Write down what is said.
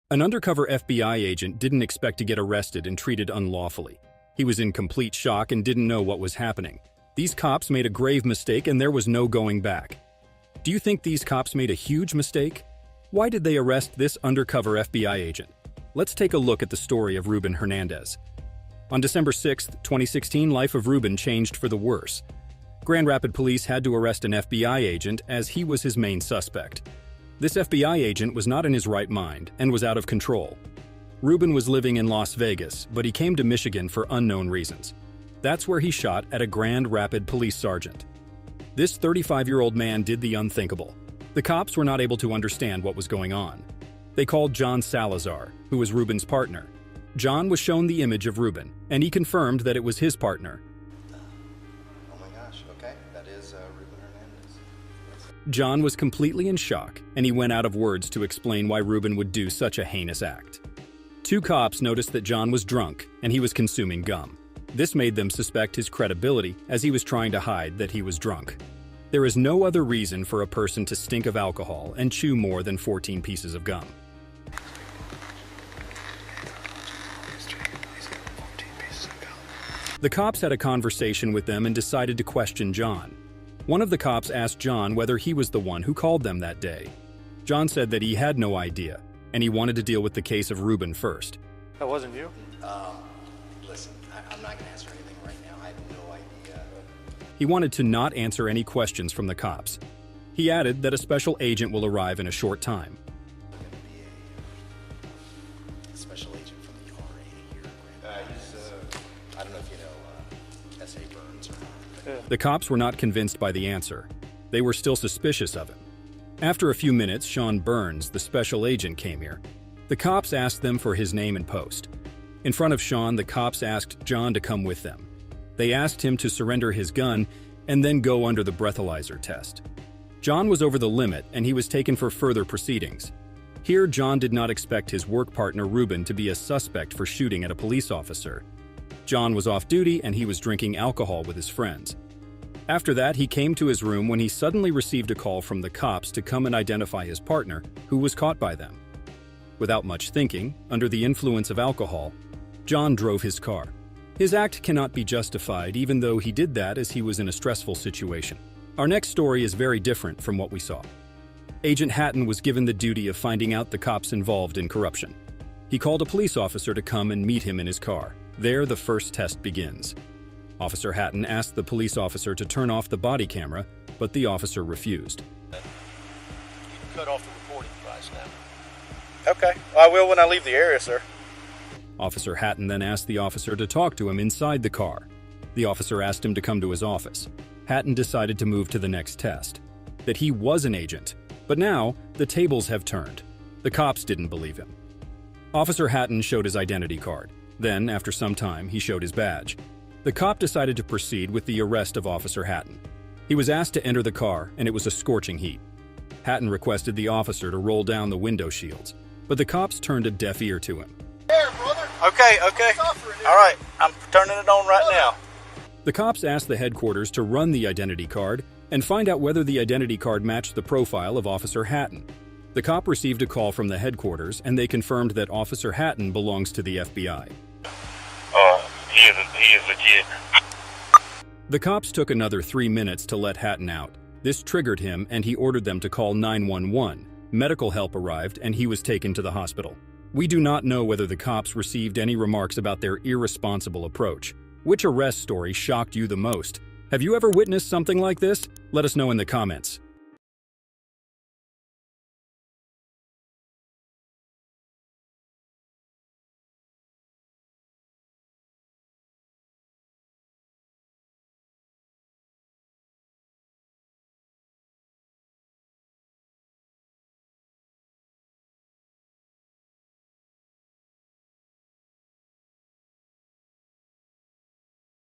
An undercover FBI agent didn't expect to get arrested and treated unlawfully. He was in complete shock and didn't know what was happening. These cops made a grave mistake and there was no going back. Do you think these cops made a huge mistake? Why did they arrest this undercover FBI agent? Let's take a look at the story of Ruben Hernandez. On December 6, 2016, life of Ruben changed for the worse. Grand Rapids police had to arrest an FBI agent as he was his main suspect. This FBI agent was not in his right mind and was out of control. Ruben was living in Las Vegas, but he came to Michigan for unknown reasons. That's where he shot at a Grand Rapids police sergeant. This 35-year-old man did the unthinkable. The cops were not able to understand what was going on. They called John Salazar, who was Ruben's partner. John was shown the image of Ruben, and he confirmed that it was his partner. Oh my gosh, okay, that is Ruben Hernandez. John was completely in shock, and he went out of words to explain why Ruben would do such a heinous act. Two cops noticed that John was drunk, and he was consuming gum. This made them suspect his credibility, as he was trying to hide that he was drunk. There is no other reason for a person to stink of alcohol and chew more than 14 pieces of gum. The cops had a conversation with them and decided to question John. One of the cops asked John whether he was the one who called them that day. John said that he had no idea, and he wanted to deal with the case of Ruben first. That wasn't you? Listen, I'm not going to answer anything right now. I have no idea. He wanted to not answer any questions from the cops. He added that a special agent will arrive in a short time. I'm going to be a special agent from the RA here. I don't know if you know S.A. Burns or not. The cops were not convinced by the answer. They were still suspicious of him. After a few minutes, Sean Burns, the special agent, came here. The cops asked them for his name and post. In front of Sean, the cops asked John to come with them. They asked him to surrender his gun and then go under the breathalyzer test. John was over the limit and he was taken for further proceedings. Here, John did not expect his work partner Ruben to be a suspect for shooting at a police officer. John was off duty and he was drinking alcohol with his friends. After that, he came to his room when he suddenly received a call from the cops to come and identify his partner, who was caught by them. Without much thinking, under the influence of alcohol, John drove his car. His act cannot be justified, even though he did that as he was in a stressful situation. Our next story is very different from what we saw. Agent Hatton was given the duty of finding out the cops involved in corruption. He called a police officer to come and meet him in his car. There, the first test begins. Officer Hatton asked the police officer to turn off the body camera, but the officer refused. You can cut off the recording device now. Okay, well, I will when I leave the area, sir. Officer Hatton then asked the officer to talk to him inside the car. The officer asked him to come to his office. Hatton decided to move to the next test, that he was an agent. But now, the tables have turned. The cops didn't believe him. Officer Hatton showed his identity card. Then, after some time, he showed his badge. The cop decided to proceed with the arrest of Officer Hatton. He was asked to enter the car, and it was a scorching heat. Hatton requested the officer to roll down the window shields, but the cops turned a deaf ear to him. There, brother. Okay. All right, I'm turning it on right now. The cops asked the headquarters to run the identity card and find out whether the identity card matched the profile of Officer Hatton. The cop received a call from the headquarters, and they confirmed that Officer Hatton belongs to the FBI. He is legit. The cops took another 3 minutes to let Hatton out. This triggered him, and he ordered them to call 911. Medical help arrived, and he was taken to the hospital. We do not know whether the cops received any remarks about their irresponsible approach. Which arrest story shocked you the most? Have you ever witnessed something like this? Let us know in the comments.